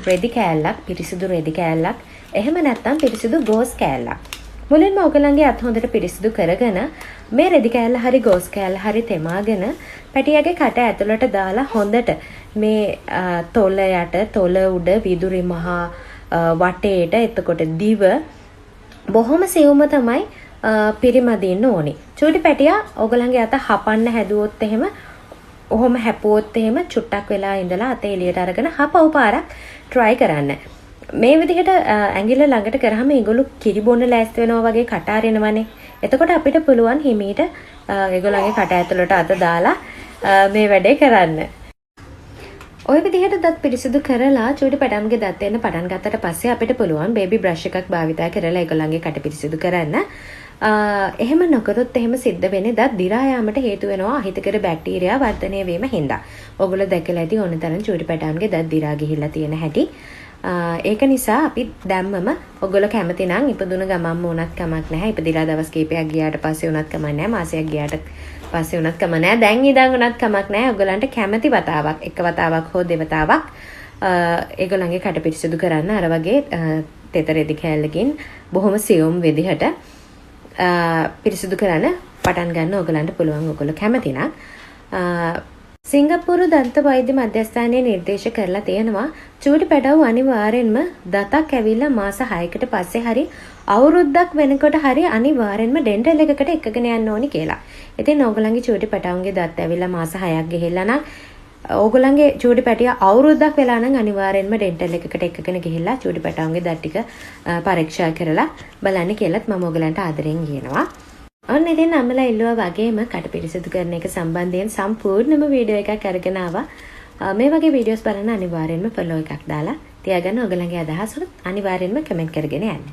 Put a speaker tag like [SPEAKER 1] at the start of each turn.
[SPEAKER 1] රෙදි කෑල්ලක්, පිරිසිදු රෙදි කෑල්ලක්, එහෙම නැත්නම් පිරිසිදු ගෝස් කෑල්ලක්. මුලින්ම ඔයගලන්ගේ අත හොඳට පිරිසිදු කරගෙන මේ රෙදි කෑල්ල හරි ගෝස් කෑල්ල හරි තෙමාගෙන පැටියාගේ කට ඇතුළට දාලා හොඳට මේ තොල යට, තොල උඩ, විදුරි මහා වටේට, එතකොට දිව බොහොම සියුම්ව තමයි පිරිමදින්න ඕනි. චූටි පැටියා ඔයගලන්ගේ අත හපන්න හැදුවොත් එහෙම ඔහොම හැපුවොත් එහෙම චුට්ටක් වෙලා ඉඳලා අත එළියට අරගෙන හපව පාරක් try කරන්න. මේ විදිහට ඇඟිල්ල ළඟට කරාම ඒගොල්ලෝ කිරි බොන්න ලෑස්ති වෙනවා වගේ කට අරිනවනේ. එතකොට අපිට පුළුවන් හිමීට ඒගොල්ලන්ගේ කට ඇතුළට අත දාලා මේ වැඩේ කරන්න. ඔය විදිහට දත් පිරිසිදු කරලා චූටි පැටම්ගේ දත් එන්න පටන් ගත්තට පස්සේ අපිට පුළුවන් බේබි බ්‍රෂ් එකක් භාවිතා කරලා ඒගොල්ලන්ගේ කට පිරිසිදු කරන්න. එහෙම නොකරොත් එහෙම සිද්ධ වෙන්නේ දත් දිරා යාමට හේතු වෙනවා අහිතකර බැක්ටීරියා වර්ධනය වීම හින්දා. ඔයගොල්ලෝ දැකලා ඇති ඕන තරම් චූටි පැටම්ගේ දත් දිරා ගිහිල්ලා තියෙන හැටි. ඒක නිසා අපි දැම්මම ඔයගොල්ලෝ කැමති නම් ඉපදුන ගමන්ම උනත් කමක් නැහැ. ඉපදිලා දවස් කිහිපයක් ගියාට පස්සේ උනත් කමක් නැහැ. මාසයක් ගියාට පස්සේ උනත් කමක් නැහැ. දැන් ඉඳන් උනත් කමක් නැහැ. ඔයගලන්ට කැමති වතාවක්, එක වතාවක් හෝ දෙවතාවක් ඒගොල්ලන්ගේ කට පිරිසිදු කරන්න අර වගේ තෙත රෙදි කෑල්ලකින් බොහොම සියුම් විදිහට පිරිසිදු කරන්න පටන් ගන්න ඔයගලන්ට පුළුවන්. ඔයගොල්ලෝ කැමති නම් සිංගප්පූරු දන්ත වෛද්‍ය මධ්‍යස්ථානයේ නිර්දේශ කරලා තියෙනවා චූටි පැටවු අනිවාර්යෙන්ම දතක් ඇවිල්ලා මාස 6කට පස්සේ හරි අවුරුද්දක් වෙනකොට හරි අනිවාර්යෙන්ම ඩෙන්ටල් එකකට එකගෙන යන්න ඕනි කියලා. ඉතින් ඕගොල්ලන්ගේ චූටි පැටවුන්ගේ දත් ඇවිල්ලා මාස 6ක් ගිහිල්ලා නම් ඕගොල්ලන්ගේ චූටි පැටියා අවුරුද්දක් වෙලා නම් අනිවාර්යෙන්ම ඩෙන්ටල් එකකට එකගෙන ගිහිල්ලා චූටි පැටවුන්ගේ දත් ටික පරීක්ෂා කරලා බලන්න කියලාත් මම ඕගොල්ලන්ට ආදරෙන් කියනවා. ඔන්න ඉතින් අම්මලා ඉල්ලුවා වගේම කට පිරිසිදු කරන එක සම්බන්ධයෙන් සම්පූර්ණම වීඩියෝ එකක් අරගෙන ආවා. මේ වගේ වීඩියෝස් බලන්න අනිවාර්යෙන්ම ෆලෝ එකක් දාලා තියාගන්න. ඔයගලගේ අදහස් අනිවාර්යෙන්ම කමෙන්ට් කරගෙන යන්න.